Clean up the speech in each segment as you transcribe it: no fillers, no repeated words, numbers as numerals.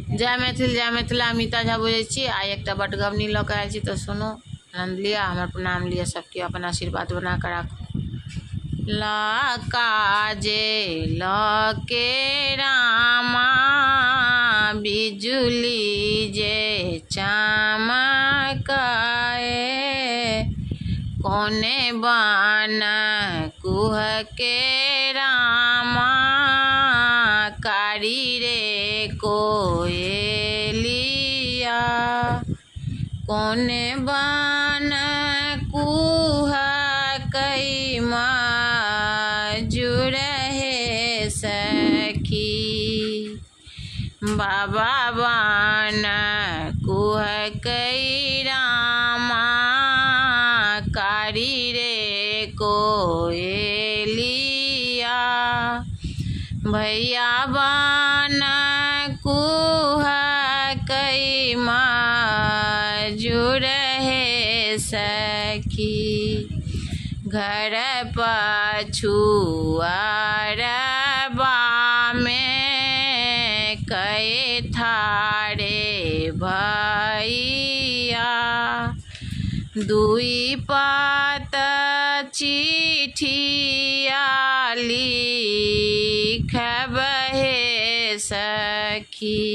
जय मैथिल जय मिथिला। अमिता झा बोलै छी। आइ एकटा बटगबनी लऽ कऽ आयल छी, तऽ सुनू, आनंद लिअ, हमर प्रणाम लिअ, सबके अपन आशीर्वाद बना कऽ राखू। काजे लके रामा बिजुली जे चमकाए, कोने बन कुह के रामा कारी रे कोयलिया, कोने बन कुह कई मजूर है सखी, बाबा बन कुह कई रामा कारी रे कोयलिया, भैया बन कुह कई मजूर है सखी, घर पछुआरबा में कई थारे भैया, दुई पात चिठिया लिखब हे सखी,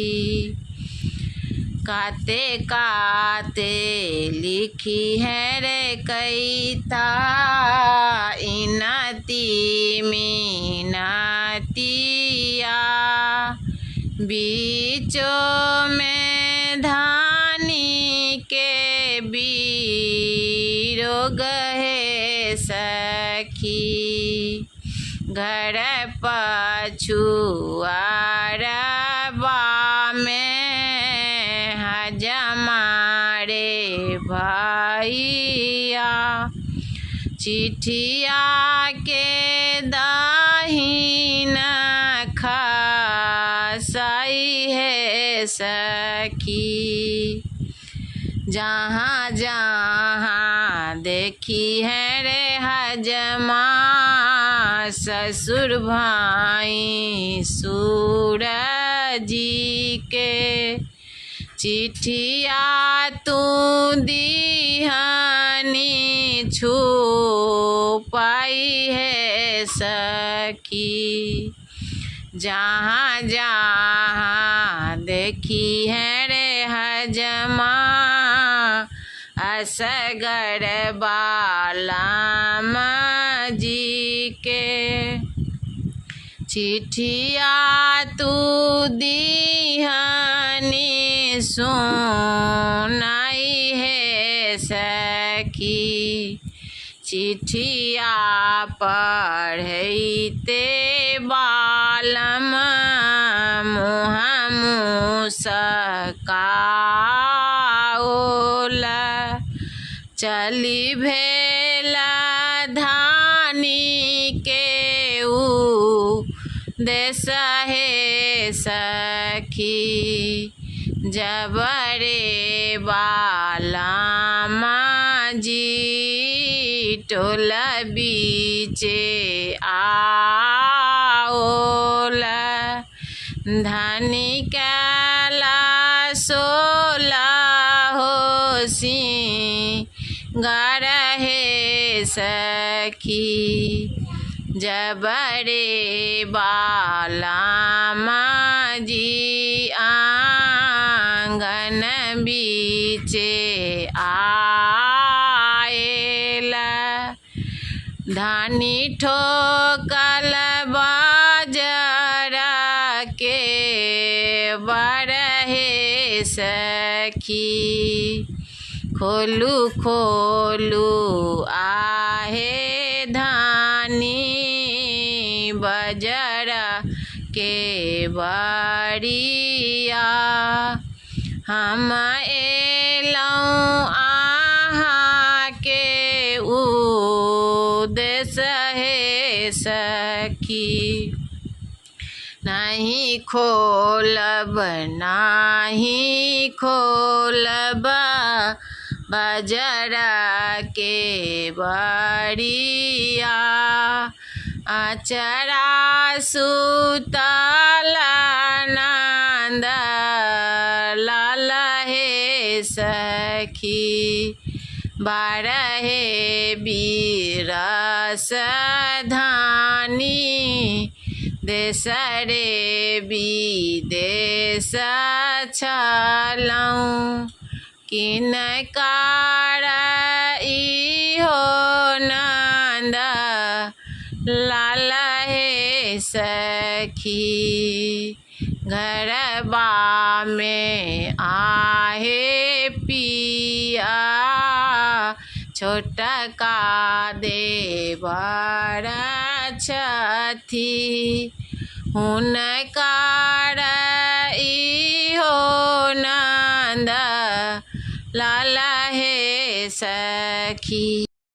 काते काते लिखी है रे कैता इनती मीनतिया, बीचों में धानी के बीरोग है सखी, घर पछुआरबा में हजमारे भैया, चिठिया के दाहिन खसाई है सखी, जहाँ जहाँ देखी है रे हजमा ससुर भाई सूरजी के, चिठिया तू दीहनी छुपाई है सखी, जहाँ जहाँ देखी है रे हजमा असगर बालाम जी के, चिठिया तू दीहनी सुनाई है सखी, चिठिया पढ़ते बालम मुँह मुस्काओला, चली भेला धानी के देश है सखी, जबरे बालाम जी टोल बीचे आओला, धनी कैला सोला हो सिंगार है सखी, जबरे बालाम जी आंगन बीचे आएला, धानी ठोकल बाजरा के बरहे सखी, खोलू खोलू आहे धानी बजरा के बरिया, हम एलौं आहा के उदेश है सखी, नहीं खोलब नहीं खोलब बजरा के बरिया, अचरा รา सुतल नंद नंद लाल हे सखी बारहे बीरस धानी देशरे विदेश छलौं किनकार इहो नंद लाल हे सखी घरबा में आहे पिया छोटका देवर छथी हुनकर इहो नंद लाल हे सखी।